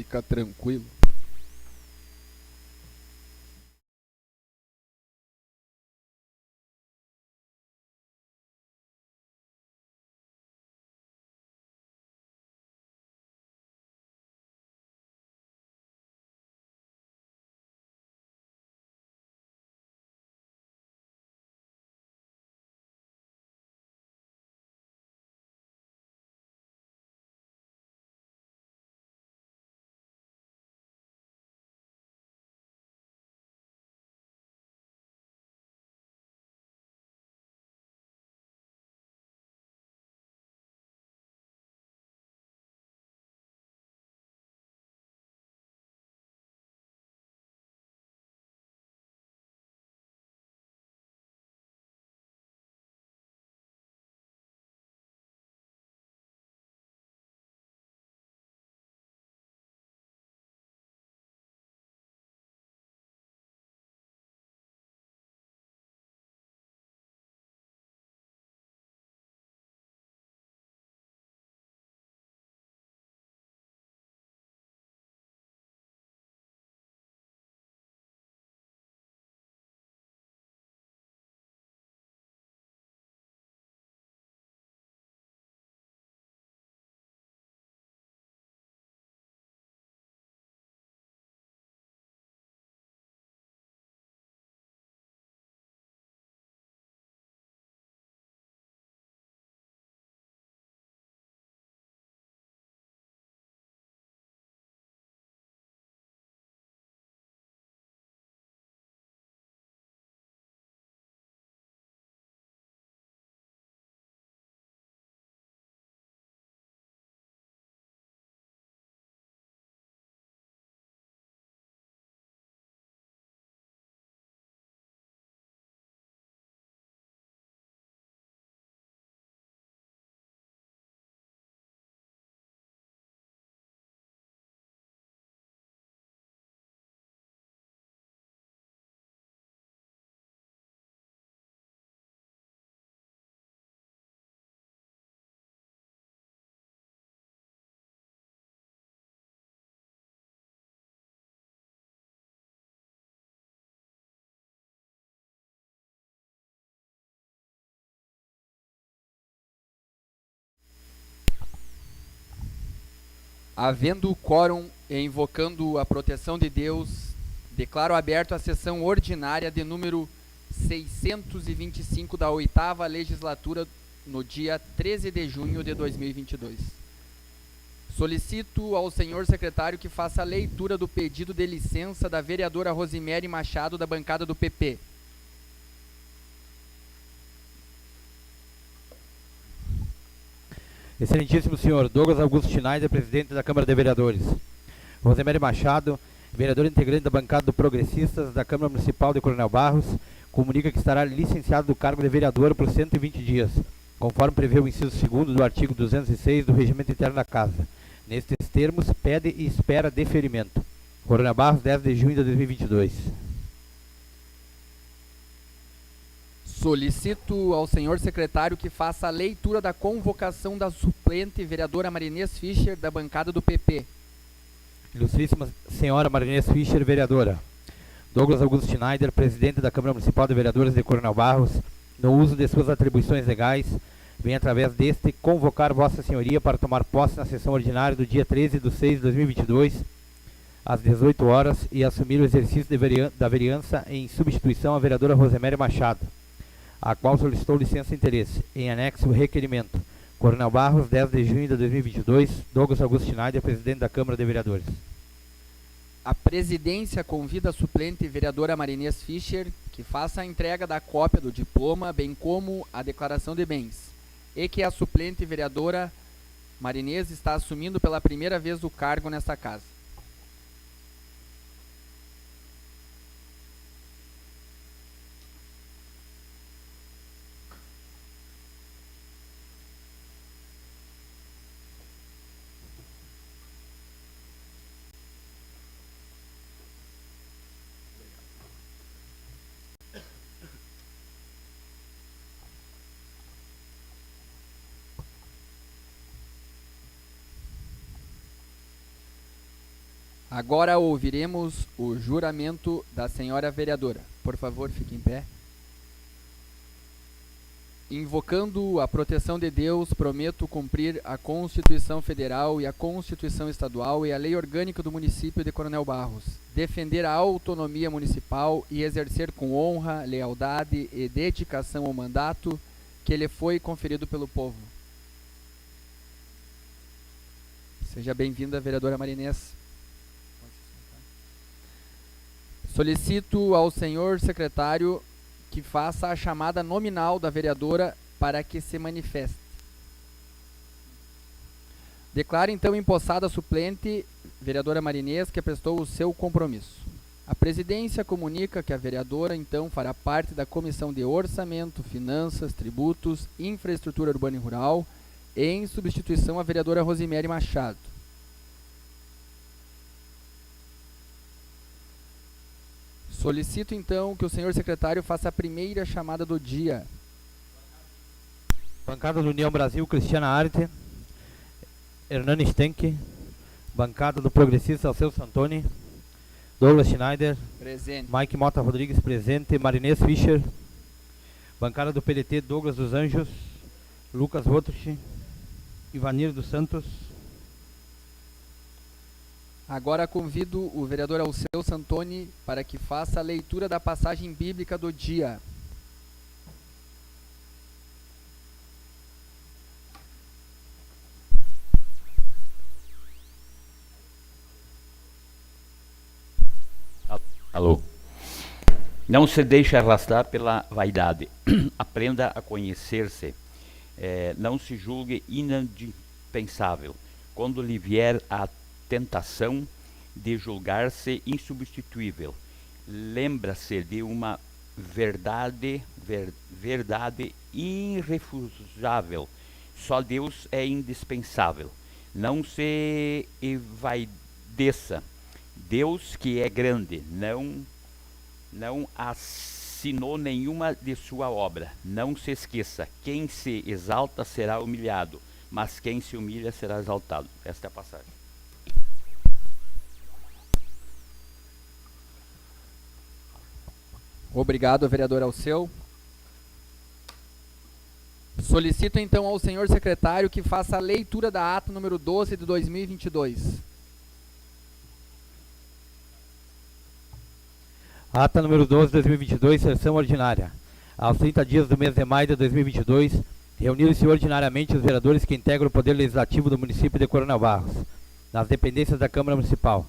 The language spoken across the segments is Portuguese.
Fica tranquilo. Havendo quórum e invocando a proteção de Deus, declaro aberto a sessão ordinária de número 625 da 8ª Legislatura no dia 13 de junho de 2022. Solicito ao senhor secretário que faça a leitura do pedido de licença da vereadora Rosemary Machado, da bancada do PP. Excelentíssimo senhor Douglas Augusto Schneider, presidente da Câmara de Vereadores. Rosemary Machado, vereador integrante da bancada do Progressistas da Câmara Municipal de Coronel Barros, comunica que estará licenciado do cargo de vereador por 120 dias, conforme prevê o inciso 2º do artigo 206 do Regimento Interno da Casa. Nestes termos, pede e espera deferimento. Coronel Barros, 10 de junho de 2022. Solicito ao senhor secretário que faça a leitura da convocação da suplente vereadora Marinês Fischer, da bancada do PP. Ilustríssima senhora Marinês Fischer, vereadora. Douglas Augusto Schneider, presidente da Câmara Municipal de Vereadores de Coronel Barros, no uso de suas atribuições legais, vem através deste convocar Vossa Senhoria para tomar posse na sessão ordinária do dia 13 de 6 de 2022, às 18 horas, e assumir o exercício da vereança em substituição à vereadora Rosemary Machado, a qual solicitou licença e interesse, em anexo requerimento. Coronel Barros, 10 de junho de 2022, Douglas Augusto Schneider, presidente da Câmara de Vereadores. A presidência convida a suplente vereadora Marinês Fischer que faça a entrega da cópia do diploma, bem como a declaração de bens, e que a suplente vereadora Marinês está assumindo pela primeira vez o cargo nesta casa. Agora ouviremos o juramento da senhora vereadora. Por favor, fique em pé. Invocando a proteção de Deus, prometo cumprir a Constituição Federal e a Constituição Estadual e a Lei Orgânica do Município de Coronel Barros, defender a autonomia municipal e exercer com honra, lealdade e dedicação ao mandato que lhe foi conferido pelo povo. Seja bem-vinda, vereadora Marinês. Solicito ao senhor secretário que faça a chamada nominal da vereadora para que se manifeste. Declaro então empossada a suplente, vereadora Marinês, que prestou o seu compromisso. A presidência comunica que a vereadora então fará parte da Comissão de Orçamento, Finanças, Tributos, Infraestrutura Urbana e Rural, em substituição à vereadora Rosemary Machado. Solicito então que o senhor secretário faça a primeira chamada do dia. Bancada do União Brasil, Cristiana Arte, Hernani Stenck. Bancada do Progressista, Alceu Santoni, Douglas Schneider. Presente. Mike Mota Rodrigues, presente. Marinês Fischer. Bancada do PDT, Douglas dos Anjos, Lucas Wotrich, Ivanir dos Santos. Agora convido o vereador Alceu Santoni para que faça a leitura da passagem bíblica do dia. Alô. Não se deixe arrastar pela vaidade. Aprenda a conhecer-se. Não se julgue indispensável. Quando lhe vier a tentação de julgar-se insubstituível, lembra-se de uma verdade irrefusável. Só Deus é indispensável. Não se envaideça. Deus, que é grande, não assinou nenhuma de sua obra. Não se esqueça, quem se exalta será humilhado, mas quem se humilha será exaltado. Esta é a passagem. Obrigado, vereador Alceu. Solicito então ao senhor secretário que faça a leitura da ata número 12 de 2022. Ata número 12 de 2022, sessão ordinária. Aos 30 dias do mês de maio de 2022, reuniram-se ordinariamente os vereadores que integram o Poder Legislativo do município de Coronel Barros, nas dependências da Câmara Municipal.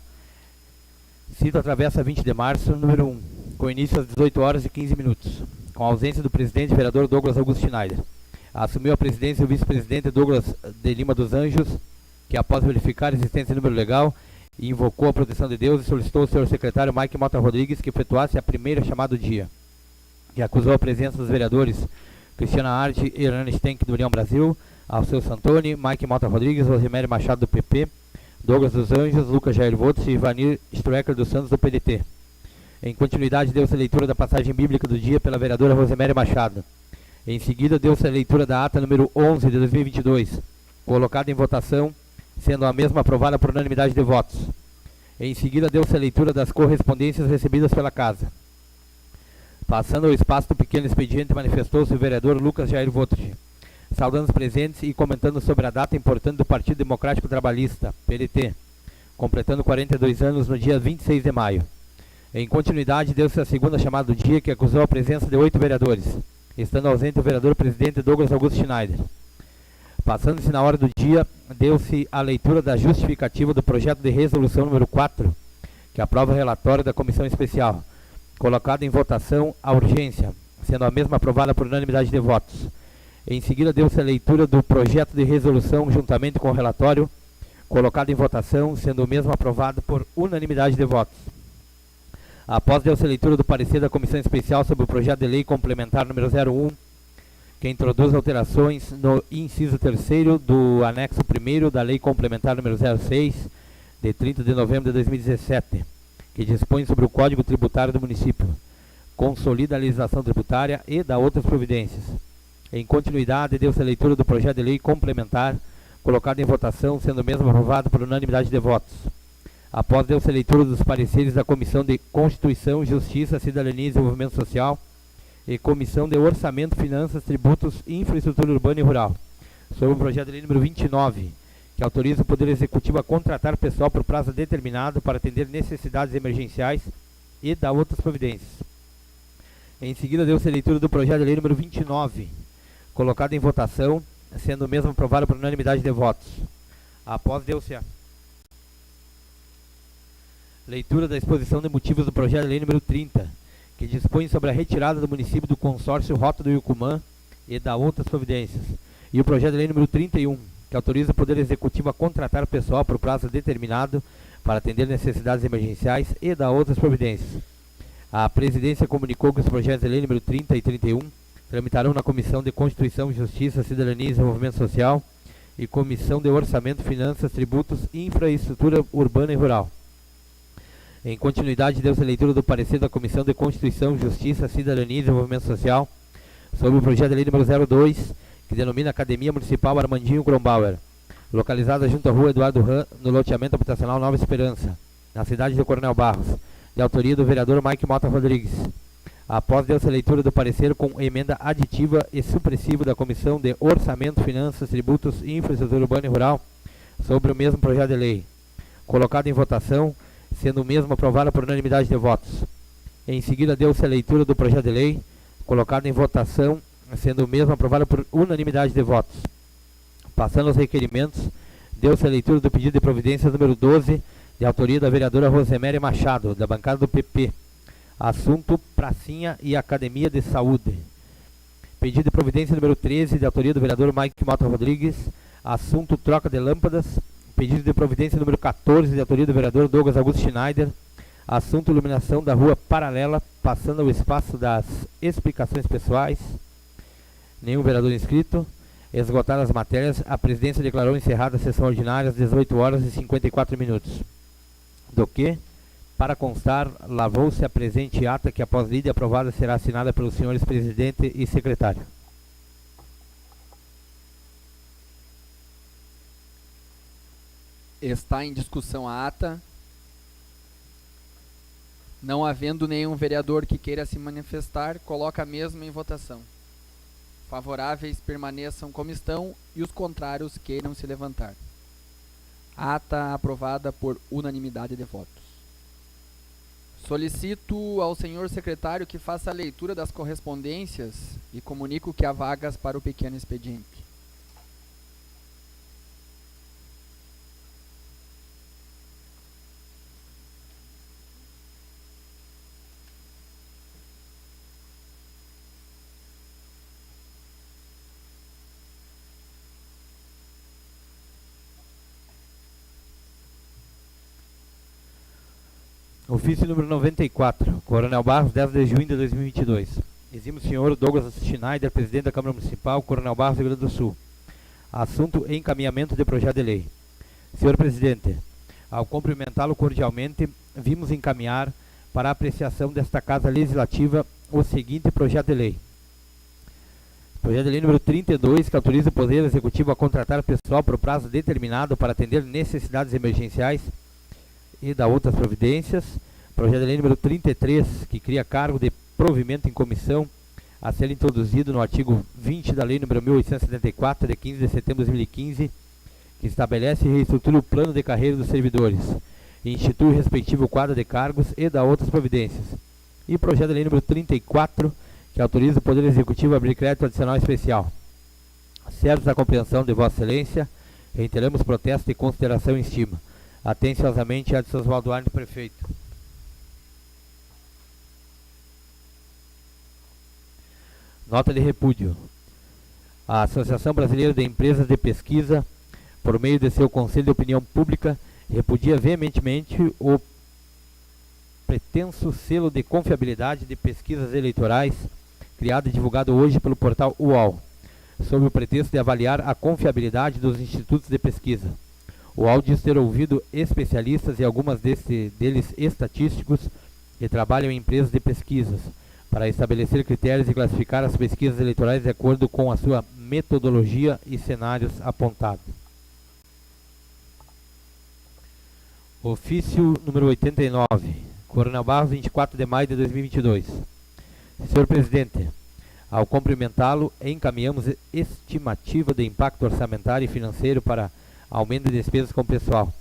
Cito a travessa 20 de março, número 1, com início às 18 horas e 15 minutos, com a ausência do presidente vereador Douglas Augusto Schneider. Assumiu a presidência o vice-presidente Douglas de Lima dos Anjos, que após verificar a existência do número legal, invocou a proteção de Deus e solicitou ao senhor secretário Mike Mota Rodrigues que efetuasse a primeira chamada do dia. E acusou a presença dos vereadores Cristiana Arte e Hernani Stenck do União Brasil, Alceu Santoni, Mike Mota Rodrigues, Rosemary Machado do PP, Douglas dos Anjos, Lucas Jair Votos e Ivanir Strecker dos Santos do PDT. Em continuidade, deu-se a leitura da passagem bíblica do dia pela vereadora Rosemary Machado. Em seguida, deu-se a leitura da ata número 11 de 2022, colocada em votação, sendo a mesma aprovada por unanimidade de votos. Em seguida, deu-se a leitura das correspondências recebidas pela Casa. Passando ao espaço do pequeno expediente, manifestou-se o vereador Lucas Jair Votrich, saudando os presentes e comentando sobre a data importante do Partido Democrático Trabalhista, PDT, completando 42 anos no dia 26 de maio. Em continuidade, deu-se a segunda chamada do dia, que acusou a presença de 8 vereadores, estando ausente o vereador presidente Douglas Augusto Schneider. Passando-se na hora do dia, deu-se a leitura da justificativa do projeto de resolução número 4, que aprova o relatório da Comissão Especial, colocado em votação a urgência, sendo a mesma aprovada por unanimidade de votos. Em seguida, deu-se a leitura do projeto de resolução juntamente com o relatório, colocado em votação, sendo o mesmo aprovado por unanimidade de votos. Após deu-se a leitura do parecer da Comissão Especial sobre o projeto de lei complementar número 01, que introduz alterações no inciso 3º do anexo 1º da Lei Complementar número 06, de 30 de novembro de 2017, que dispõe sobre o Código Tributário do município, consolida a legislação tributária e dá outras providências. Em continuidade, deu-se a leitura do projeto de lei complementar, colocado em votação, sendo o mesmo aprovado por unanimidade de votos. Após deu-se a leitura dos pareceres da Comissão de Constituição, Justiça, Cidadania e Desenvolvimento Social e Comissão de Orçamento, Finanças, Tributos, Infraestrutura Urbana e Rural, sobre o projeto de lei número 29, que autoriza o Poder Executivo a contratar pessoal por prazo determinado para atender necessidades emergenciais e dar outras providências. Em seguida, deu-se a leitura do projeto de lei número 29, colocado em votação, sendo o mesmo aprovado por unanimidade de votos. Após deu-se a leitura da exposição de motivos do projeto de lei número 30, que dispõe sobre a retirada do município do consórcio Rota do Yucumã e da outras providências. E o projeto de lei número 31, que autoriza o Poder Executivo a contratar pessoal por prazo determinado para atender necessidades emergenciais e da outras providências. A Presidência comunicou que os projetos de lei número 30 e 31 tramitarão na Comissão de Constituição, Justiça, Cidadania e Desenvolvimento Social e Comissão de Orçamento, Finanças, Tributos, Infraestrutura Urbana e Rural. Em continuidade, deu-se a leitura do parecer da Comissão de Constituição, Justiça, Cidadania e Desenvolvimento Social sobre o projeto de lei número 02, que denomina Academia Municipal Armandinho Grombauer, localizada junto à rua Eduardo Ram, no loteamento habitacional Nova Esperança, na cidade de Coronel Barros, de autoria do vereador Mike Mota Rodrigues. Após deu-se a leitura do parecer com emenda aditiva e supressiva da Comissão de Orçamento, Finanças, Tributos, Infraestrutura Urbana e Rural sobre o mesmo projeto de lei, colocado em votação, sendo o mesmo aprovado por unanimidade de votos. Em seguida, deu-se a leitura do projeto de lei, colocado em votação, sendo o mesmo aprovado por unanimidade de votos. Passando aos requerimentos, deu-se a leitura do pedido de providência número 12, de autoria da vereadora Rosemary Machado, da bancada do PP. Assunto Pracinha e Academia de Saúde. Pedido de providência número 13, de autoria do vereador Mike Mota Rodrigues. Assunto Troca de Lâmpadas. Pedido de providência número 14, de autoria do vereador Douglas Augusto Schneider. Assunto Iluminação da Rua Paralela, passando ao espaço das explicações pessoais. Nenhum vereador inscrito. Esgotadas as matérias, a presidência declarou encerrada a sessão ordinária às 18 horas e 54 minutos. Do que, para constar, lavou-se a presente ata que, após lida e aprovada, será assinada pelos senhores presidente e secretário. Está em discussão a ata. Não havendo nenhum vereador que queira se manifestar, coloca a mesma em votação. Favoráveis permaneçam como estão e os contrários queiram se levantar. Ata aprovada por unanimidade de votos. Solicito ao senhor secretário que faça a leitura das correspondências e comunico que há vagas para o pequeno expediente. Ofício número 94, Coronel Barros, 10 de junho de 2022. Exime o senhor Douglas Schneider, presidente da Câmara Municipal, Coronel Barros, Rio Grande do Sul. Assunto: encaminhamento de projeto de lei. Senhor presidente, ao cumprimentá-lo cordialmente, vimos encaminhar para a apreciação desta Casa Legislativa o seguinte projeto de lei. Projeto de lei número 32, que autoriza o Poder Executivo a contratar pessoal por prazo determinado para atender necessidades emergenciais e da outras providências. Projeto de lei número 33, que cria cargo de provimento em comissão, a ser introduzido no artigo 20 da lei número 1874, de 15 de setembro de 2015, que estabelece e reestrutura o plano de carreira dos servidores, e institui o respectivo quadro de cargos e da outras providências. E projeto de lei número 34, que autoriza o Poder Executivo a abrir crédito adicional especial. Certos à compreensão de Vossa Excelência, reiteramos protesto de consideração e estima. Atenciosamente, Edson Oswaldo Arne, prefeito. Nota de repúdio. A Associação Brasileira de Empresas de Pesquisa, por meio de seu Conselho de Opinião Pública, repudia veementemente o pretenso selo de confiabilidade de pesquisas eleitorais, criado e divulgado hoje pelo portal UOL, sob o pretexto de avaliar a confiabilidade dos institutos de pesquisa. O UOL diz ter ouvido especialistas e algumas deles estatísticos que trabalham em empresas de pesquisas para estabelecer critérios e classificar as pesquisas eleitorais de acordo com a sua metodologia e cenários apontados. Ofício número 89, Coronel Barros, 24 de maio de 2022. Senhor Presidente, ao cumprimentá-lo, encaminhamos estimativa de impacto orçamentário e financeiro para aumento de despesas com pessoal,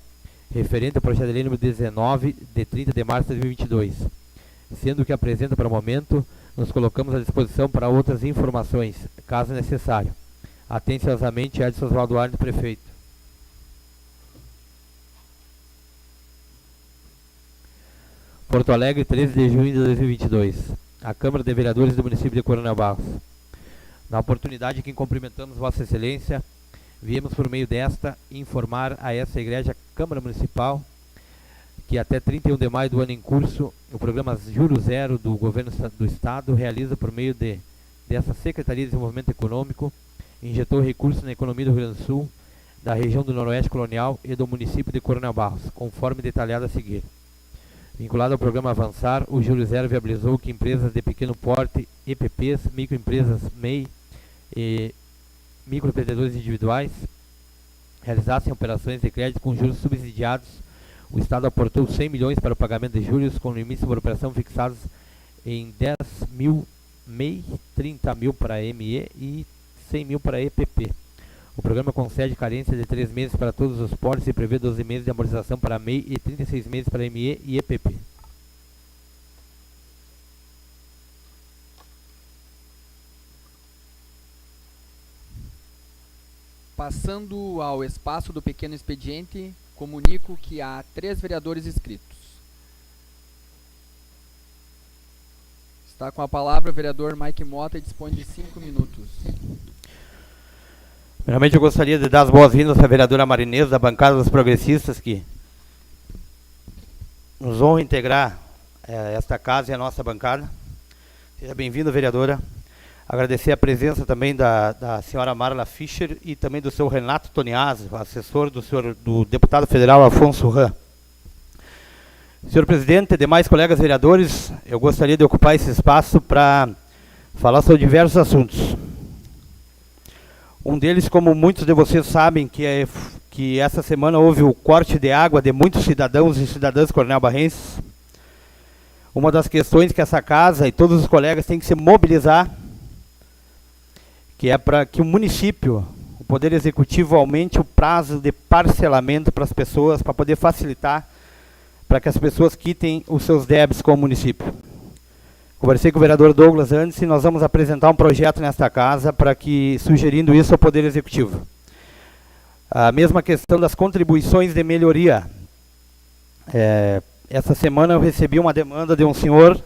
referente ao projeto de lei número 19, de 30 de março de 2022. Sendo que apresenta para o momento, nos colocamos à disposição para outras informações, caso necessário. Atenciosamente, Edson Oswaldo Arnes, prefeito. Porto Alegre, 13 de junho de 2022. A Câmara de Vereadores do município de Coronel Barros. Na oportunidade que cumprimentamos Vossa Excelência, viemos por meio desta informar a essa Igreja Câmara Municipal que até 31 de maio do ano em curso, o programa Juro Zero do Governo do Estado realiza por meio dessa Secretaria de Desenvolvimento Econômico, injetou recursos na economia do Rio Grande do Sul, da região do Noroeste Colonial e do município de Coronel Barros, conforme detalhado a seguir. Vinculado ao programa Avançar, o Juro Zero viabilizou que empresas de pequeno porte, EPPs, microempresas MEI e microempreendedores individuais realizassem operações de crédito com juros subsidiados. O Estado aportou 100 milhões para o pagamento de juros, com limites por operação fixados em 10 mil MEI, 30 mil para ME e 100 mil para EPP. O programa concede carência de 3 meses para todos os portes e prevê 12 meses de amortização para MEI e 36 meses para ME e EPP. Passando ao espaço do pequeno expediente, comunico que há 3 vereadores inscritos. Está com a palavra o vereador Mike Mota e dispõe de 5 minutos. Primeiramente, eu gostaria de dar as boas-vindas à vereadora Marinês, da bancada dos progressistas, que nos honra integrar esta casa e a nossa bancada. Seja bem-vinda, vereadora. Agradecer a presença também da senhora Marla Fischer e também do seu Renato Toniazzi, assessor do deputado federal Afonso Ram. Senhor presidente, demais colegas vereadores, eu gostaria de ocupar esse espaço para falar sobre diversos assuntos. Um deles, como muitos de vocês sabem, que essa semana houve o corte de água de muitos cidadãos e cidadãs coronelbarrenses. Uma das questões que essa casa e todos os colegas têm que se mobilizar, que é para que o município, o Poder Executivo, aumente o prazo de parcelamento para as pessoas, para poder facilitar, para que as pessoas quitem os seus débitos com o município. Conversei com o vereador Douglas antes e nós vamos apresentar um projeto nesta casa para que, sugerindo isso ao Poder Executivo. A mesma questão das contribuições de melhoria. Essa semana eu recebi uma demanda de um senhor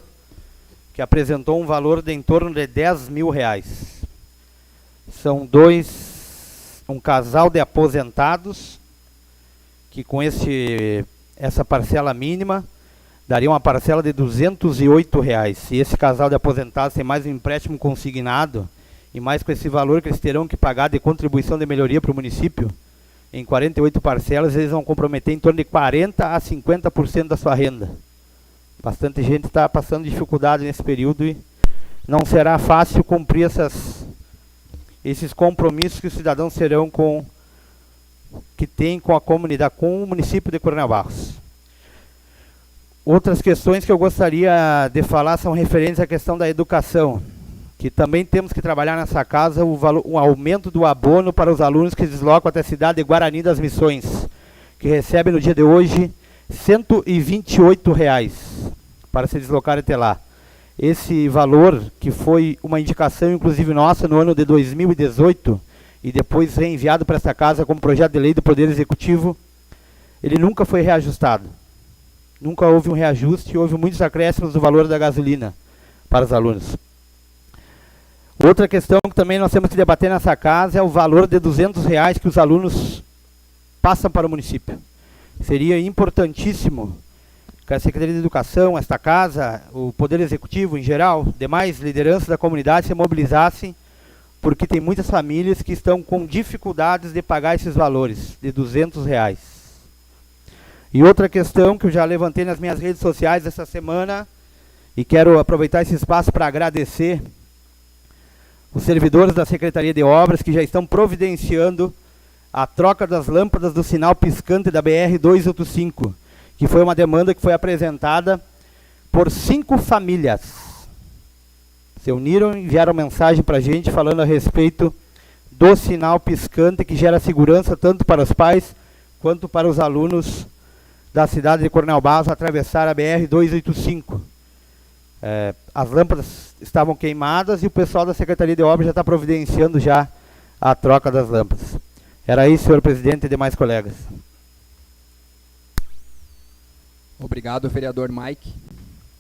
que apresentou um valor de em torno de 10 mil reais. São um casal de aposentados que com essa parcela mínima daria uma parcela de R$208. Se esse casal de aposentados tem mais um empréstimo consignado e mais com esse valor que eles terão que pagar de contribuição de melhoria para o município, em 48 parcelas, eles vão comprometer em torno de 40% a 50% da sua renda. Bastante gente está passando dificuldade nesse período e não será fácil cumprir esses compromissos que os cidadãos terão que têm com a comunidade, com o município de Coronel Barros. Outras questões que eu gostaria de falar são referentes à questão da educação, que também temos que trabalhar nessa casa o aumento do abono para os alunos que deslocam até a cidade de Guarani das Missões, que recebem no dia de hoje R$128 para se deslocar até lá. Esse valor, que foi uma indicação inclusive nossa no ano de 2018 e depois reenviado para esta casa como projeto de lei do Poder Executivo, ele nunca foi reajustado. Nunca houve um reajuste e houve muitos acréscimos do valor da gasolina para os alunos. Outra questão que também nós temos que debater nessa casa é o valor de R$200 que os alunos passam para o município. Seria importantíssimo que a Secretaria de Educação, esta casa, o Poder Executivo em geral, demais lideranças da comunidade se mobilizassem, porque tem muitas famílias que estão com dificuldades de pagar esses valores de R$200. E outra questão que eu já levantei nas minhas redes sociais essa semana, e quero aproveitar esse espaço para agradecer os servidores da Secretaria de Obras que já estão providenciando a troca das lâmpadas do sinal piscante da BR-285, que foi uma demanda que foi apresentada por 5 famílias. Se uniram e enviaram mensagem para a gente falando a respeito do sinal piscante que gera segurança tanto para os pais quanto para os alunos da cidade de Coronel Barros atravessar a BR-285. As lâmpadas estavam queimadas e o pessoal da Secretaria de Obras já está providenciando já a troca das lâmpadas. Era isso, senhor presidente e demais colegas. Obrigado, vereador Mike.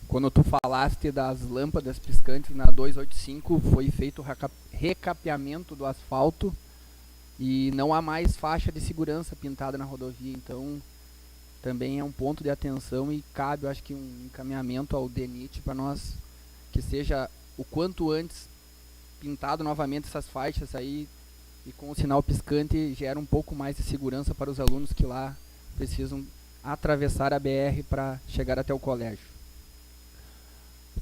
Quando tu falaste das lâmpadas piscantes na 285, foi feito o recapeamento do asfalto e não há mais faixa de segurança pintada na rodovia, então também é um ponto de atenção e cabe, eu acho que um encaminhamento ao DENIT para nós, que seja o quanto antes pintado novamente essas faixas aí e com o sinal piscante gera um pouco mais de segurança para os alunos que lá precisam atravessar a BR para chegar até o colégio.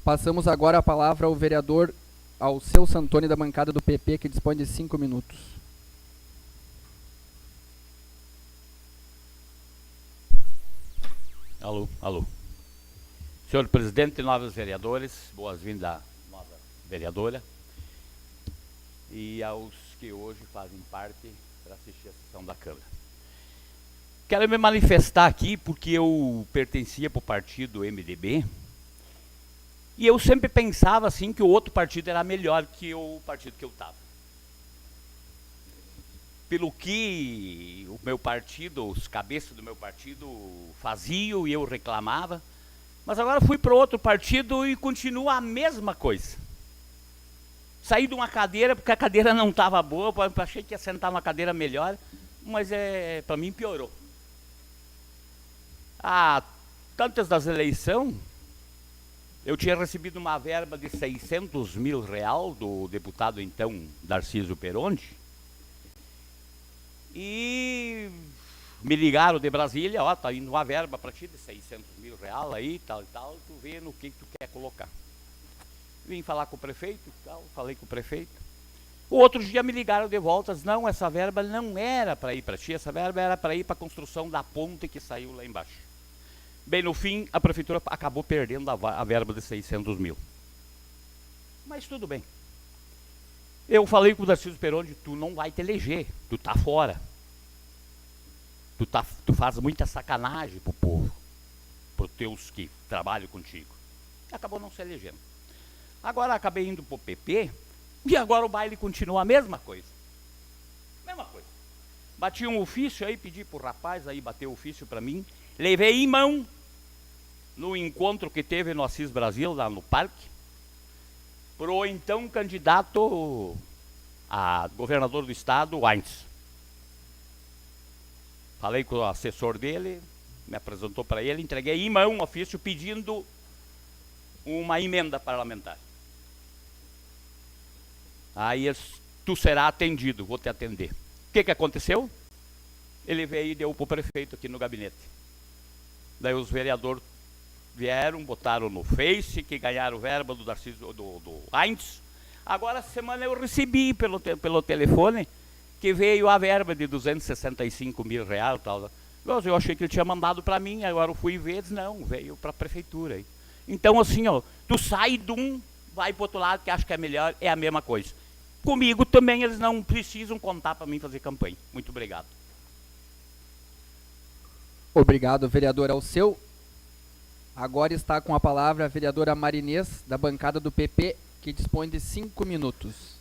Passamos agora a palavra ao vereador Alceu Santoni da bancada do PP, que dispõe de 5 minutos. Alô. Senhor presidente, novos vereadores, boas-vindas, nova vereadora, e aos que hoje fazem parte para assistir a sessão da Câmara. Quero me manifestar aqui porque eu pertencia para o partido MDB e eu sempre pensava assim que o outro partido era melhor que o partido que eu estava. Pelo que o meu partido, os cabeças do meu partido faziam e eu reclamava, mas agora fui para outro partido e continua a mesma coisa. Saí de uma cadeira porque a cadeira não estava boa, achei que ia sentar numa cadeira melhor, mas para mim piorou. Antes das eleições, eu tinha recebido uma verba de 600 mil real do deputado então Darciso Peronde, e me ligaram de Brasília, tá indo uma verba para ti de 600 mil real aí, tal e tal, tu vê no que tu quer colocar. Vim falar com o prefeito, tal, falei com o prefeito. O outro dia me ligaram de volta, não, essa verba não era para ir para ti, essa verba era para ir para a construção da ponte que saiu lá embaixo. Bem, no fim, a prefeitura acabou perdendo a verba de 600 mil. Mas tudo bem. Eu falei com o Darciso Peronde, tu não vai te eleger, tu tá fora. Tu faz muita sacanagem pro povo, pros teus que trabalham contigo. E acabou não se elegendo. Agora acabei indo pro PP, e agora o baile continua a mesma coisa. Mesma coisa. Bati um ofício aí, pedi pro rapaz aí bater o ofício para mim, levei em mão no encontro que teve no Assis Brasil, lá no parque, pro então candidato a governador do estado, Heinz. Falei com o assessor dele, me apresentou para ele, entreguei em mão um ofício pedindo uma emenda parlamentar. Aí tu será atendido, vou te atender. O que aconteceu? Ele veio e deu para o prefeito aqui no gabinete. Daí os vereadores vieram, botaram no Face, que ganharam verba do Darciso, do Heinz. Agora, essa semana eu recebi pelo telefone que veio a verba de 265 mil reais. Tal. Eu achei que ele tinha mandado para mim, agora eu fui ver, não, veio para a prefeitura. Aí. Então, assim, ó, tu sai de um, vai para o outro lado, que acha que é melhor, é a mesma coisa. Comigo também eles não precisam contar para mim fazer campanha. Muito obrigado. Obrigado, vereador Alceu. Agora está com a palavra a vereadora Marinês, da bancada do PP, que dispõe de 5 minutos.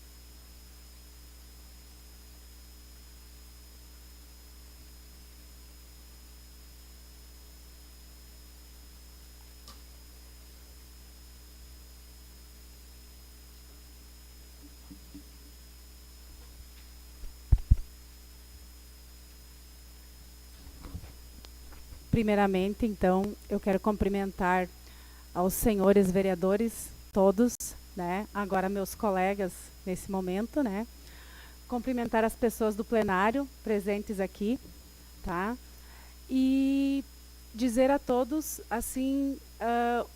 Primeiramente, então, eu quero cumprimentar aos senhores vereadores, todos, né? Agora meus colegas nesse momento, né? Cumprimentar as pessoas do plenário presentes aqui, tá? E dizer a todos, assim,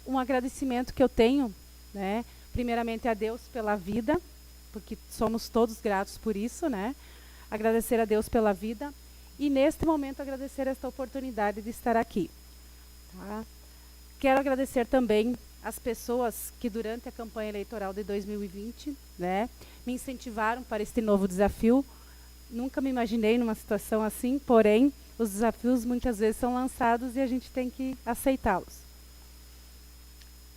um agradecimento que eu tenho, né? Primeiramente a Deus pela vida, porque somos todos gratos por isso, né? Agradecer a Deus pela vida. E, neste momento, agradecer esta oportunidade de estar aqui. Tá? Quero agradecer também as pessoas que durante a campanha eleitoral de 2020, né, me incentivaram para este novo desafio. Nunca me imaginei numa situação assim, porém, os desafios muitas vezes são lançados e a gente tem que aceitá-los.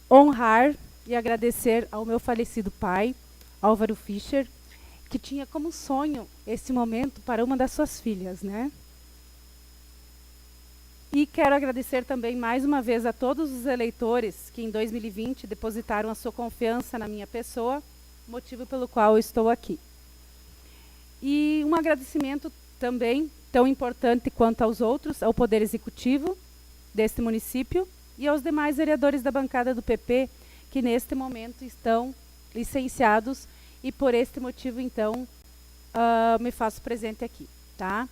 Honrar e agradecer ao meu falecido pai, Álvaro Fischer, que tinha como sonho esse momento para uma das suas filhas, né? E quero agradecer também mais uma vez a todos os eleitores que em 2020 depositaram a sua confiança na minha pessoa, motivo pelo qual eu estou aqui. E um agradecimento também, tão importante quanto aos outros, ao Poder Executivo deste município e aos demais vereadores da bancada do PP, que neste momento estão licenciados e por este motivo, então, me faço presente aqui. Tá?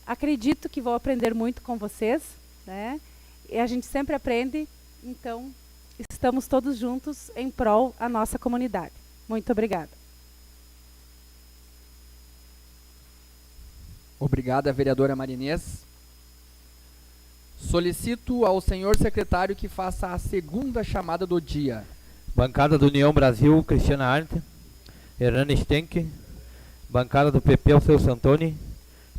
Acredito que vou aprender muito com vocês, né? E a gente sempre aprende, então estamos todos juntos em prol da nossa comunidade. Muito obrigada. Obrigada, vereadora Marinês. Solicito ao senhor secretário que faça a segunda chamada do dia. Bancada do União Brasil, Cristiana Arndt, Hernani Stenck. Bancada do PP, Alceu Santoni,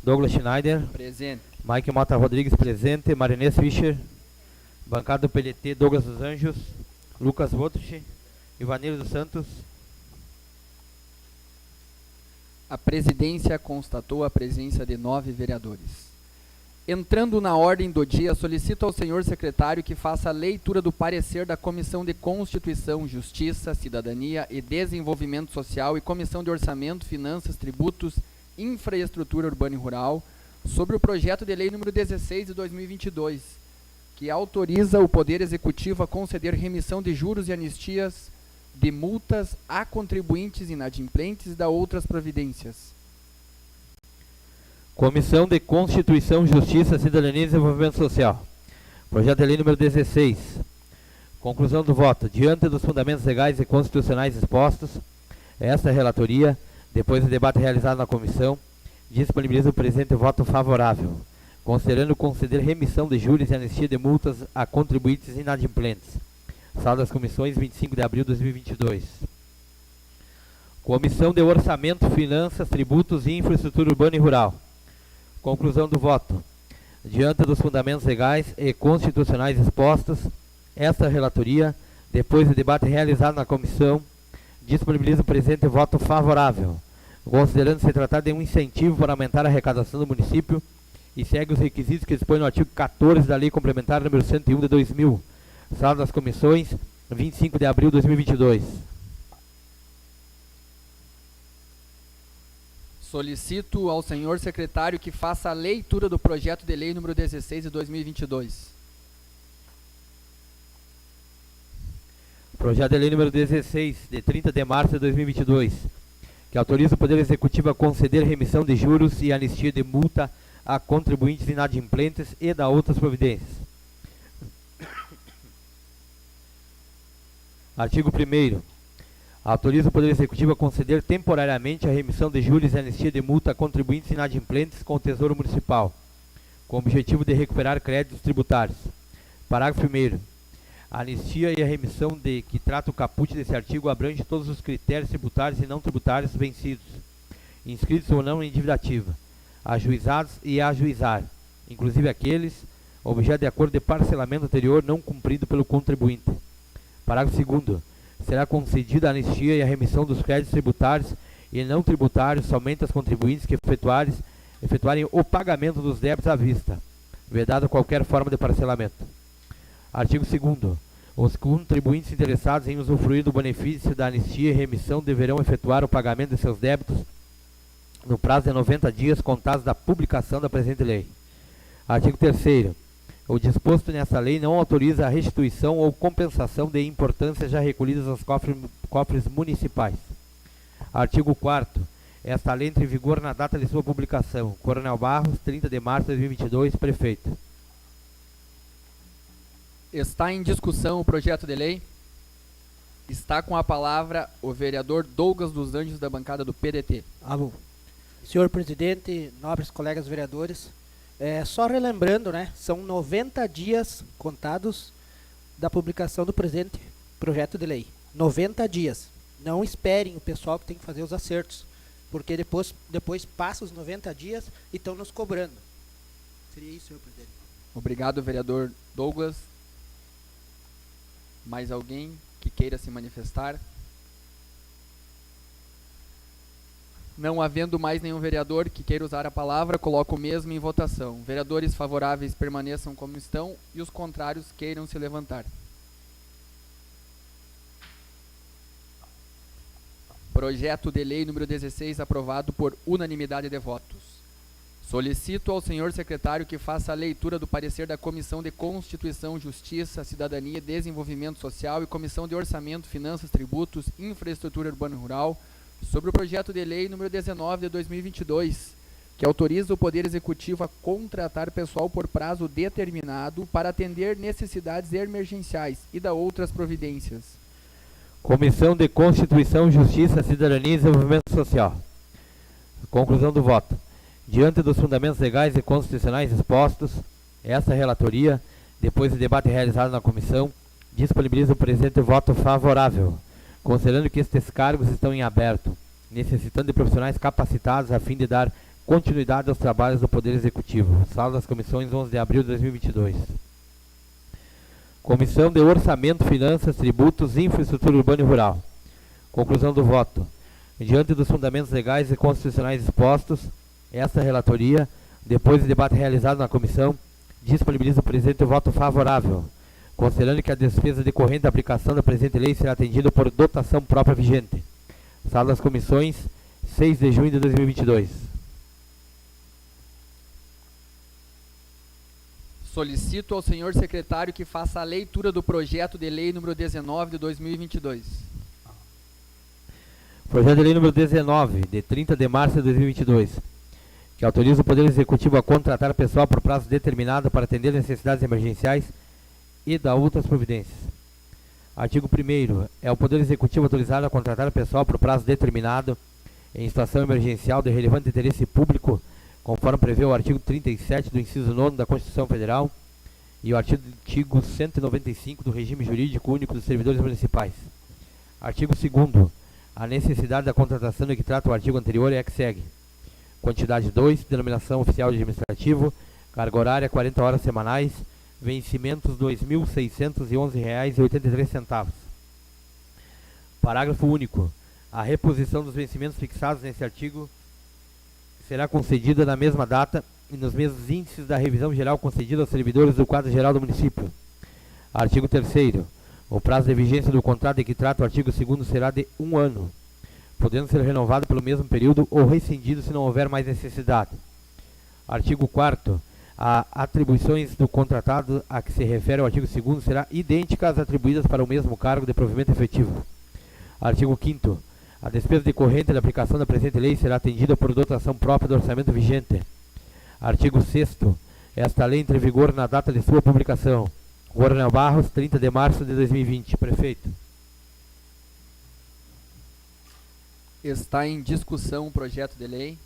Douglas Schneider. Presente. Mike Mota Rodrigues, presente. Marinês Fischer. Bancada do PDT, Douglas dos Anjos, Lucas Wotrich, Ivanildo dos Santos. A presidência constatou a presença de 9 vereadores. Entrando na ordem do dia, solicito ao senhor secretário que faça a leitura do parecer da Comissão de Constituição, Justiça, Cidadania e Desenvolvimento Social e Comissão de Orçamento, Finanças, Tributos, Infraestrutura Urbana e Rural sobre o projeto de lei número 16 de 2022, que autoriza o Poder Executivo a conceder remissão de juros e anistias de multas a contribuintes inadimplentes e da outras providências. Comissão de Constituição, Justiça, Cidadania e Desenvolvimento Social. Projeto de lei número 16. Conclusão do voto. Diante dos fundamentos legais e constitucionais expostos, esta relatoria, depois do debate realizado na comissão, disponibiliza o presente voto favorável, considerando conceder remissão de juros e anistia de multas a contribuintes inadimplentes. Sala das Comissões, 25 de abril de 2022. Comissão de Orçamento, Finanças, Tributos e Infraestrutura Urbana e Rural. Conclusão do voto. Diante dos fundamentos legais e constitucionais expostos, esta relatoria, depois do debate realizado na comissão, disponibiliza o presente voto favorável, considerando se tratar de um incentivo para aumentar a arrecadação do município e segue os requisitos que dispõe no artigo 14 da Lei Complementar número 101 de 2000. Sala das Comissões, 25 de abril de 2022. Solicito ao senhor secretário que faça a leitura do projeto de lei número 16 de 2022. Projeto de lei número 16, de 30 de março de 2022, que autoriza o Poder Executivo a conceder remissão de juros e anistia de multa a contribuintes inadimplentes e da outras providências. Artigo 1º. Autoriza o Poder Executivo a conceder temporariamente a remissão de juros e anistia de multa a contribuintes inadimplentes com o Tesouro Municipal, com o objetivo de recuperar créditos tributários. Parágrafo 1º. A anistia e a remissão de que trata o caput desse artigo abrange todos os critérios tributários e não tributários vencidos, inscritos ou não em dívida ativa, ajuizados e a ajuizar, inclusive aqueles objeto de acordo de parcelamento anterior não cumprido pelo contribuinte. Parágrafo 2º. Será concedida a anistia e a remissão dos créditos tributários e não tributários somente aos contribuintes que efetuarem o pagamento dos débitos à vista, vedado qualquer forma de parcelamento. Artigo 2º. Os contribuintes interessados em usufruir do benefício da anistia e remissão deverão efetuar o pagamento de seus débitos no prazo de 90 dias contados da publicação da presente lei. Artigo 3º. O disposto nessa lei não autoriza a restituição ou compensação de importâncias já recolhidas aos cofres municipais. Artigo 4º. Esta lei entra em vigor na data de sua publicação. Coronel Barros, 30 de março de 2022, prefeito. Está em discussão o projeto de lei. Está com a palavra o vereador Douglas dos Anjos, da bancada do PDT. Alô. Senhor presidente, nobres colegas vereadores, Só relembrando, né, são 90 dias contados da publicação do presente projeto de lei. 90 dias. Não esperem o pessoal que tem que fazer os acertos, porque depois passa os 90 dias e estão nos cobrando. Seria isso, senhor presidente. Obrigado, vereador Douglas. Mais alguém que queira se manifestar? Não havendo mais nenhum vereador que queira usar a palavra, coloco o mesmo em votação. Vereadores favoráveis permaneçam como estão e os contrários queiram se levantar. Projeto de lei número 16 aprovado por unanimidade de votos. Solicito ao senhor secretário que faça a leitura do parecer da Comissão de Constituição, Justiça, Cidadania, Desenvolvimento Social e Comissão de Orçamento, Finanças, Tributos, Infraestrutura Urbana e Rural sobre o projeto de lei número 19 de 2022, que autoriza o Poder Executivo a contratar pessoal por prazo determinado para atender necessidades emergenciais e da outras providências. Comissão de Constituição, Justiça, Cidadania e Desenvolvimento Social. Conclusão do voto. Diante dos fundamentos legais e constitucionais expostos, esta relatoria, depois do debate realizado na comissão, disponibiliza o presente voto favorável, considerando que estes cargos estão em aberto, necessitando de profissionais capacitados a fim de dar continuidade aos trabalhos do Poder Executivo. Sala das Comissões, 11 de abril de 2022. Comissão de Orçamento, Finanças, Tributos, Infraestrutura Urbana e Rural. Conclusão do voto. Diante dos fundamentos legais e constitucionais expostos, esta relatoria, depois do debate realizado na comissão, disponibiliza o presente voto favorável, considerando que a despesa decorrente da aplicação da presente lei será atendida por dotação própria vigente. Sala das Comissões, 6 de junho de 2022. Solicito ao senhor secretário que faça a leitura do projeto de lei número 19 de 2022. Projeto de lei número 19, de 30 de março de 2022, que autoriza o Poder Executivo a contratar pessoal por prazo determinado para atender necessidades emergenciais e da outras providências. Artigo 1º. É o Poder Executivo autorizado a contratar pessoal por prazo determinado em situação emergencial de relevante interesse público, conforme prevê o artigo 37 do inciso 9º da Constituição Federal e o artigo 195 do Regime Jurídico Único dos Servidores Municipais. Artigo 2º. A necessidade da contratação de que trata o artigo anterior é a que segue. Quantidade 2, denominação oficial de administrativo, carga horária 40 horas semanais, vencimentos R$ 2.611,83. Parágrafo único. A reposição dos vencimentos fixados nesse artigo será concedida na mesma data e nos mesmos índices da revisão geral concedida aos servidores do quadro geral do município. Artigo 3º. O prazo de vigência do contrato de que trata o artigo 2º será de 1 ano, podendo ser renovado pelo mesmo período ou rescindido se não houver mais necessidade. Artigo 4º. As atribuições do contratado a que se refere o artigo 2º será idêntica às atribuídas para o mesmo cargo de provimento efetivo. Artigo 5º. A despesa decorrente da aplicação da presente lei será atendida por dotação própria do orçamento vigente. Artigo 6º. Esta lei entra em vigor na data de sua publicação. Coronel Barros, 30 de março de 2020. Prefeito. Está em discussão o projeto de lei.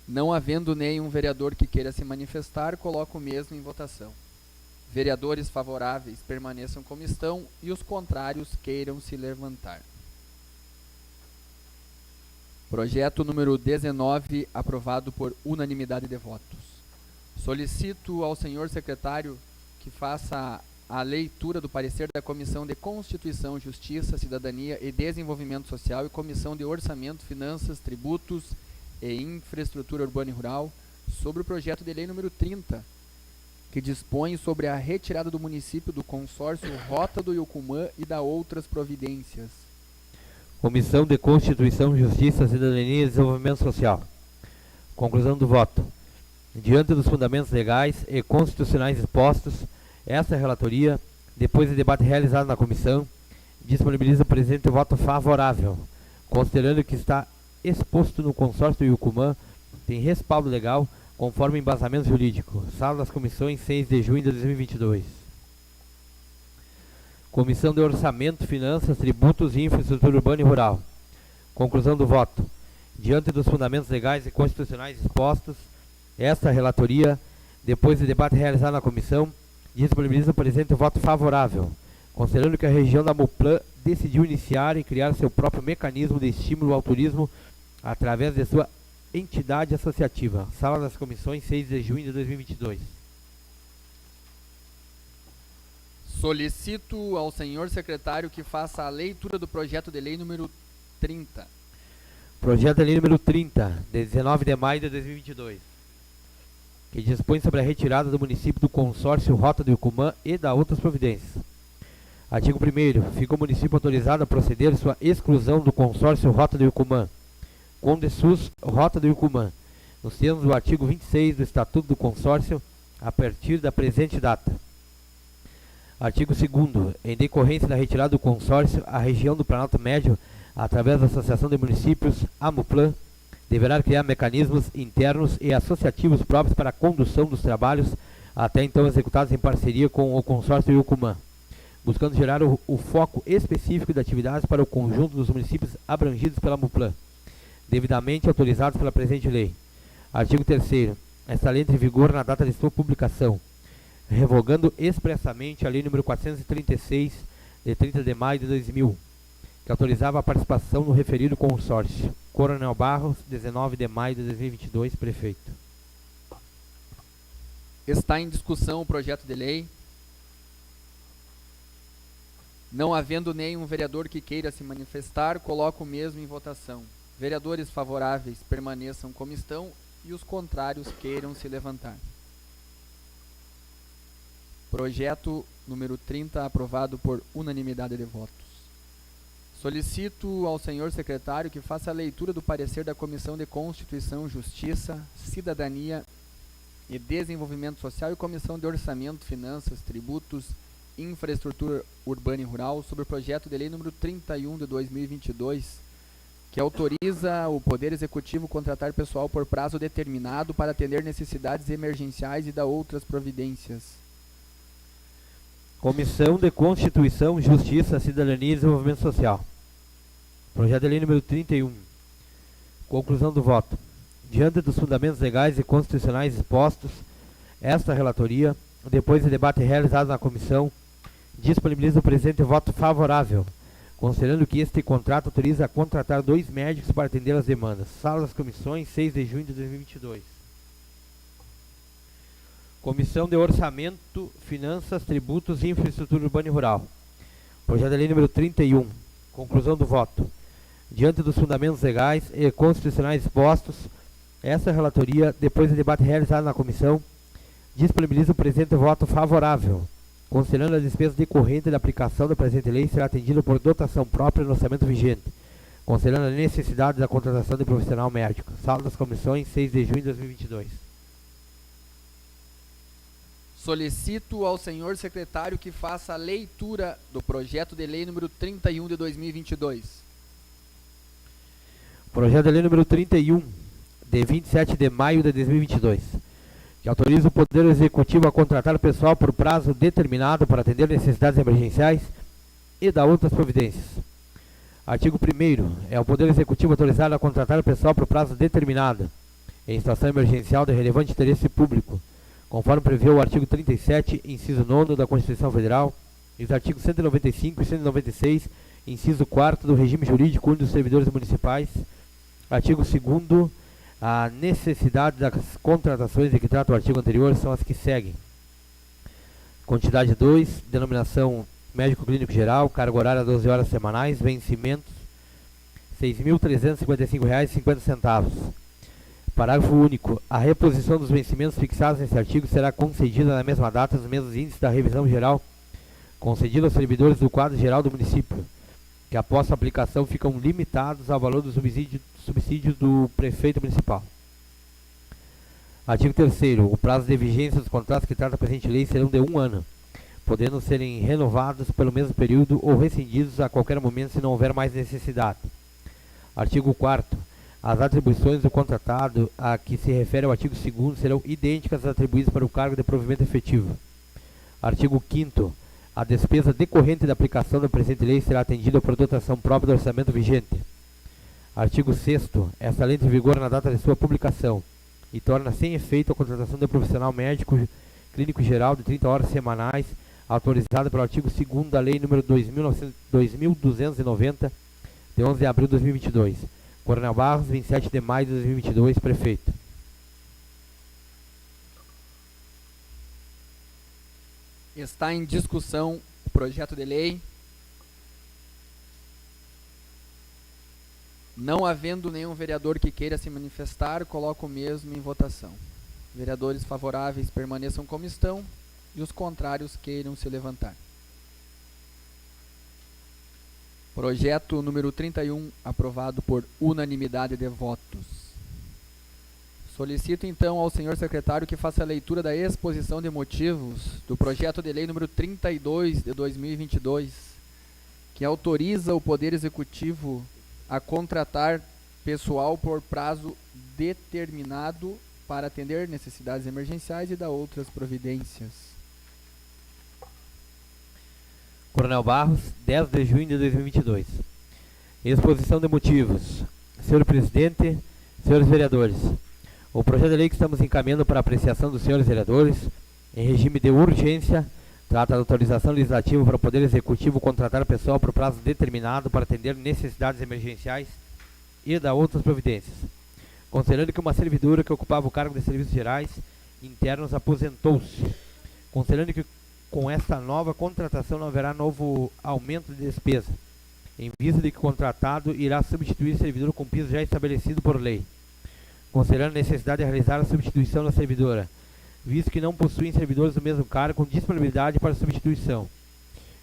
Não havendo nenhum vereador que queira se manifestar, coloco o mesmo em votação. Vereadores favoráveis permaneçam como estão e os contrários queiram se levantar. Projeto número 19, aprovado por unanimidade de votos. Solicito ao senhor secretário que faça a leitura do parecer da Comissão de Constituição, Justiça, Cidadania e Desenvolvimento Social e Comissão de Orçamento, Finanças, Tributos e Infraestrutura Urbana e Rural sobre o projeto de lei número 30, que dispõe sobre a retirada do município do consórcio Rota do Iucumã e da outras providências. Comissão de Constituição, Justiça, Cidadania e Desenvolvimento Social. Conclusão do voto. Diante dos fundamentos legais e constitucionais expostos, esta relatoria, depois do debate realizado na comissão, disponibiliza o presente voto favorável, considerando que está exposto no consórcio do Iucumã, tem respaldo legal, conforme embasamento jurídico. Sala das Comissões, 6 de junho de 2022. Comissão de Orçamento, Finanças, Tributos e Infraestrutura Urbana e Rural. Conclusão do voto. Diante dos fundamentos legais e constitucionais expostos, esta relatoria, depois de debate realizado na comissão, disponibiliza o presente voto favorável, considerando que a região da Muplan decidiu iniciar e criar seu próprio mecanismo de estímulo ao turismo através de sua entidade associativa. Sala das Comissões, 6 de junho de 2022. Solicito ao senhor secretário que faça a leitura do projeto de lei número 30. Projeto de lei número 30, de 19 de maio de 2022, que dispõe sobre a retirada do município do consórcio Rota do Icumã e da outras providências. Artigo 1º. Fica o município autorizado a proceder sua exclusão do consórcio Rota do Icumã, Condesus Rota do Icumã, nos termos do artigo 26 do Estatuto do Consórcio, a partir da presente data. Artigo 2º. Em decorrência da retirada do consórcio, a região do Planalto Médio, através da Associação de Municípios, a Muplan, deverá criar mecanismos internos e associativos próprios para a condução dos trabalhos até então executados em parceria com o consórcio Icumã, buscando gerar o foco específico de atividades para o conjunto dos municípios abrangidos pela Muplan, devidamente autorizados pela presente lei. Artigo 3º. Esta lei entra em vigor na data de sua publicação, revogando expressamente a lei número 436, de 30 de maio de 2000, que autorizava a participação no referido consórcio. Coronel Barros, 19 de maio de 2022, prefeito. Está em discussão o projeto de lei. Não havendo nenhum vereador que queira se manifestar, coloco o mesmo em votação. Vereadores favoráveis permaneçam como estão e os contrários queiram se levantar. Projeto número 30 aprovado por unanimidade de votos. Solicito ao senhor secretário que faça a leitura do parecer da Comissão de Constituição, Justiça, Cidadania e Desenvolvimento Social e Comissão de Orçamento, Finanças, Tributos, Infraestrutura Urbana e Rural sobre o projeto de lei número 31 de 2022, que autoriza o Poder Executivo contratar pessoal por prazo determinado para atender necessidades emergenciais e dar outras providências. Comissão de Constituição, Justiça, Cidadania e Desenvolvimento Social. Projeto de lei número 31. Conclusão do voto. Diante dos fundamentos legais e constitucionais expostos, esta relatoria, depois de debate realizado na comissão, disponibiliza o presente voto favorável, considerando que este contrato autoriza a contratar 2 médicos para atender as demandas. Sala das Comissões, 6 de junho de 2022. Comissão de Orçamento, Finanças, Tributos e Infraestrutura Urbana e Rural. Projeto de lei número 31. Conclusão do voto. Diante dos fundamentos legais e constitucionais expostos, essa relatoria, depois do debate realizado na comissão, disponibiliza o presente voto favorável, considerando a despesa decorrente da aplicação da presente lei será atendida por dotação própria no orçamento vigente, considerando a necessidade da contratação de profissional médico. Sala das Comissões, 6 de junho de 2022. Solicito ao senhor secretário que faça a leitura do projeto de lei número 31 de 2022. Projeto de lei número 31, de 27 de maio de 2022, que autoriza o Poder Executivo a contratar pessoal por prazo determinado para atender necessidades emergenciais e dar outras providências. Artigo 1º. É o Poder Executivo autorizado a contratar pessoal por prazo determinado, em situação emergencial de relevante interesse público, conforme prevê o artigo 37, inciso 9 da Constituição Federal, e os artigos 195 e 196, inciso 4 do regime jurídico único dos servidores municipais. Artigo 2º. A necessidade das contratações de que trata o artigo anterior são as que seguem. Quantidade 2, denominação médico clínico geral, carga horária 12 horas semanais, vencimentos R$ 6.355,50. Parágrafo único. A reposição dos vencimentos fixados nesse artigo será concedida na mesma data nos mesmos índices da revisão geral concedida aos servidores do quadro geral do município, que após sua aplicação ficam limitados ao valor do subsídio do prefeito municipal. Artigo 3º. O prazo de vigência dos contratos que trata a presente lei serão de 1 ano, podendo serem renovados pelo mesmo período ou rescindidos a qualquer momento se não houver mais necessidade. Artigo 4º. As atribuições do contratado a que se refere ao artigo 2º serão idênticas às atribuídas para o cargo de provimento efetivo. Artigo 5º. A despesa decorrente da aplicação da presente lei será atendida por dotação própria do orçamento vigente. Artigo 6º. Esta lei entra em vigor na data de sua publicação e torna sem efeito a contratação de profissional médico clínico geral de 30 horas semanais, autorizada pelo artigo 2º da Lei nº 2290, de 11 de abril de 2022. Coronel Barros, 27 de maio de 2022, prefeito. Está em discussão o projeto de lei. Não havendo nenhum vereador que queira se manifestar, coloco o mesmo em votação. Vereadores favoráveis permaneçam como estão e os contrários queiram se levantar. Projeto número 31, aprovado por unanimidade de votos. Solicito então ao senhor secretário que faça a leitura da exposição de motivos do projeto de lei número 32 de 2022, que autoriza o Poder Executivo a contratar pessoal por prazo determinado para atender necessidades emergenciais e dar outras providências. Coronel Barros, 10 de junho de 2022. Exposição de motivos. Senhor presidente, senhores vereadores, o projeto de lei que estamos encaminhando para apreciação dos senhores vereadores, em regime de urgência, trata da autorização legislativa para o Poder Executivo contratar pessoal por prazo determinado para atender necessidades emergenciais e dar outras providências. Considerando que uma servidora que ocupava o cargo de serviços gerais internos aposentou-se. Considerando que com esta nova contratação não haverá novo aumento de despesa, em vista de que o contratado irá substituir servidor com piso já estabelecido por lei. Considerando a necessidade de realizar a substituição da servidora, visto que não possuem servidores do mesmo cargo com disponibilidade para substituição.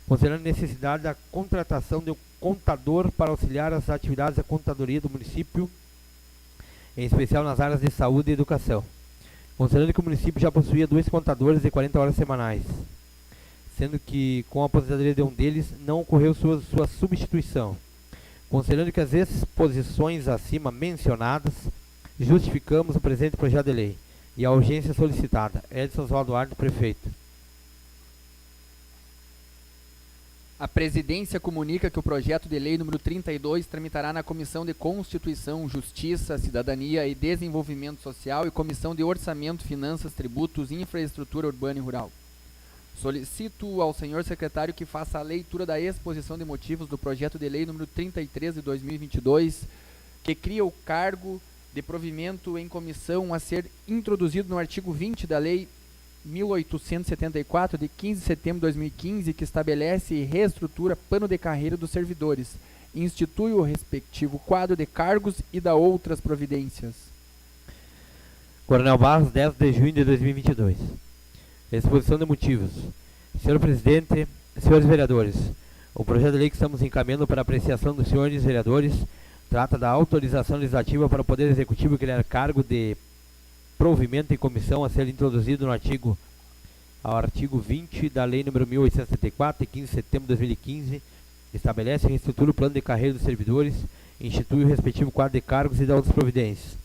Considerando a necessidade da contratação de um contador para auxiliar as atividades da contadoria do município, em especial nas áreas de saúde e educação. Considerando que o município já possuía 2 contadores de 40 horas semanais, sendo que com a aposentadoria de um deles não ocorreu sua substituição. Considerando que as exposições acima mencionadas, justificamos o presente projeto de lei e a urgência solicitada. Edson Oswaldo Ardo, prefeito. A presidência comunica que o projeto de lei número 32 tramitará na Comissão de Constituição, Justiça, Cidadania e Desenvolvimento Social e Comissão de Orçamento, Finanças, Tributos, Infraestrutura Urbana e Rural. Solicito ao senhor secretário que faça a leitura da exposição de motivos do projeto de lei número 33 de 2022, que cria o cargo de provimento em comissão a ser introduzido no artigo 20 da Lei 1874, de 15 de setembro de 2015, que estabelece e reestrutura plano de carreira dos servidores, institui o respectivo quadro de cargos e dá outras providências. Coronel Barros, 10 de junho de 2022. Exposição de motivos. Senhor presidente, senhores vereadores, o projeto de lei que estamos encaminhando para apreciação dos senhores vereadores trata da autorização legislativa para o Poder Executivo criar cargo de provimento em comissão a ser introduzido no artigo 20 da Lei nº 1874, de 15 de setembro de 2015, estabelece e reestrutura o plano de carreira dos servidores, institui o respectivo quadro de cargos e dá outras providências.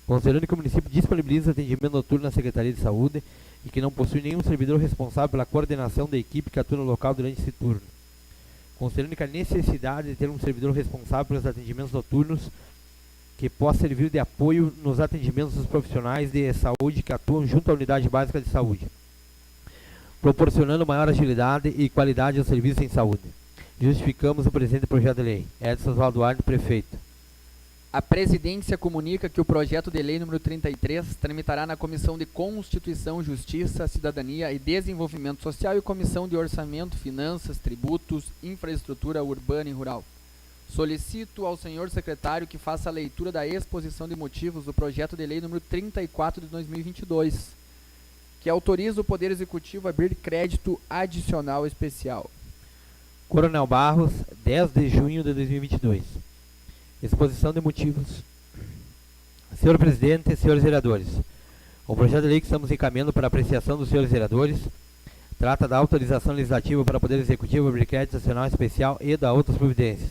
Considerando que o município disponibiliza atendimento noturno na Secretaria de Saúde e que não possui nenhum servidor responsável pela coordenação da equipe que atua no local durante esse turno. Considerando que a necessidade de ter um servidor responsável pelos atendimentos noturnos que possa servir de apoio nos atendimentos dos profissionais de saúde que atuam junto à unidade básica de saúde, proporcionando maior agilidade e qualidade aos serviços em saúde. Justificamos o presente projeto de lei. Edson Oswaldo Ardo, prefeito. A presidência comunica que o projeto de lei número 33 tramitará na Comissão de Constituição, Justiça, Cidadania e Desenvolvimento Social e Comissão de Orçamento, Finanças, Tributos, Infraestrutura Urbana e Rural. Solicito ao senhor secretário que faça a leitura da exposição de motivos do projeto de lei número 34 de 2022, que autoriza o Poder Executivo a abrir crédito adicional especial. Coronel Barros, 10 de junho de 2022. Exposição de motivos. Senhor presidente, senhores vereadores, o projeto de lei que estamos encaminhando para apreciação dos senhores vereadores trata da autorização legislativa para o Poder Executivo abrir crédito adicional especial e da outras providências.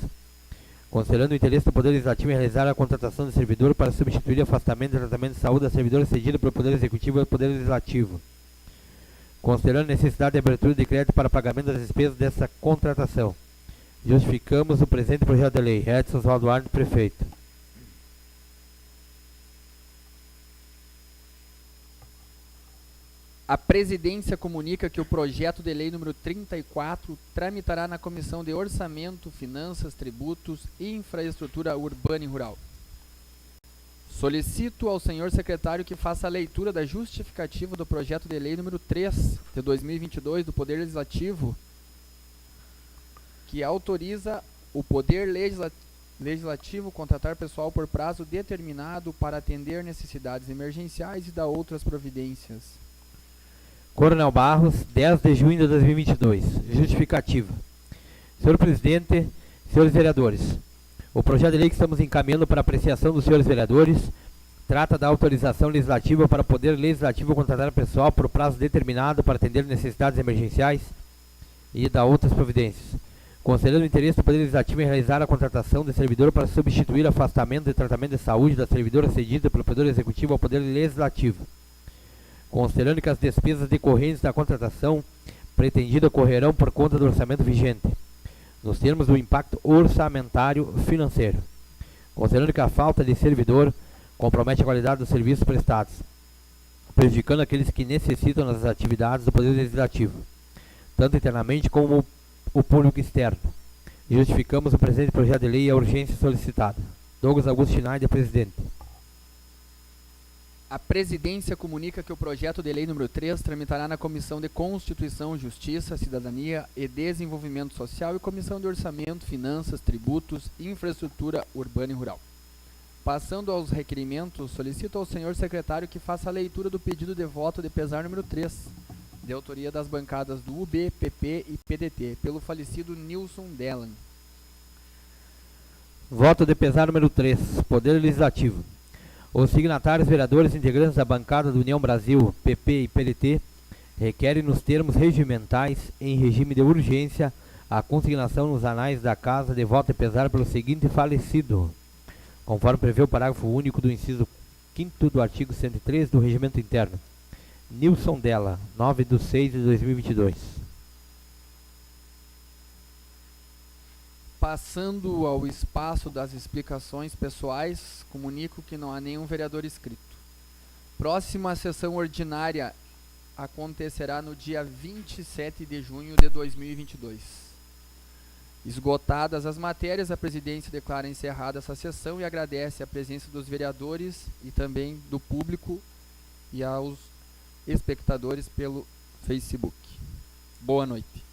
Considerando o interesse do Poder Legislativo em realizar a contratação de servidor para substituir o afastamento e tratamento de saúde da servidora cedida pelo Poder Executivo ao Poder Legislativo. Considerando a necessidade de abertura de crédito para pagamento das despesas dessa contratação. Justificamos o presente projeto de lei. Edson Oswaldo Ardo, prefeito. A presidência comunica que o projeto de lei número 34 tramitará na Comissão de Orçamento, Finanças, Tributos e Infraestrutura Urbana e Rural. Solicito ao senhor secretário que faça a leitura da justificativa do projeto de lei número 3 de 2022 do Poder Legislativo, que autoriza o Poder Legislativo contratar pessoal por prazo determinado para atender necessidades emergenciais e dar outras providências. Coronel Barros, 10 de junho de 2022. Justificativa. Senhor presidente, senhores vereadores, o projeto de lei que estamos encaminhando para apreciação dos senhores vereadores trata da autorização legislativa para o Poder Legislativo contratar pessoal por prazo determinado para atender necessidades emergenciais e dar outras providências. Considerando o interesse do Poder Legislativo em realizar a contratação de servidor para substituir o afastamento de tratamento de saúde da servidora cedida pelo Poder Executivo ao Poder Legislativo. Considerando que as despesas decorrentes da contratação pretendida ocorrerão por conta do orçamento vigente, nos termos do impacto orçamentário financeiro. Considerando que a falta de servidor compromete a qualidade dos serviços prestados, prejudicando aqueles que necessitam das atividades do Poder Legislativo, tanto internamente como o público externo. Justificamos o presente projeto de lei e a urgência solicitada. Douglas Augusto Schneider, presidente. A presidência comunica que o projeto de lei número 3 tramitará na Comissão de Constituição, Justiça, Cidadania e Desenvolvimento Social e Comissão de Orçamento, Finanças, Tributos e Infraestrutura Urbana e Rural. Passando aos requerimentos, solicito ao senhor secretário que faça a leitura do pedido de voto de pesar número 3, de autoria das bancadas do UB, PP e PDT, pelo falecido Nilson Dellan. Voto de pesar número 3, Poder Legislativo. Os signatários vereadores integrantes da bancada do União Brasil, PP e PDT, requerem nos termos regimentais, em regime de urgência, a consignação nos anais da Casa de voto de pesar pelo seguinte falecido, conforme prevê o parágrafo único do inciso 5º do artigo 103 do Regimento Interno. Nilson Della, 9/6/2022. Passando ao espaço das explicações pessoais, comunico que não há nenhum vereador inscrito. Próxima sessão ordinária acontecerá no dia 27 de junho de 2022. Esgotadas as matérias, a presidência declara encerrada essa sessão e agradece a presença dos vereadores e também do público e aos espectadores pelo Facebook. Boa noite.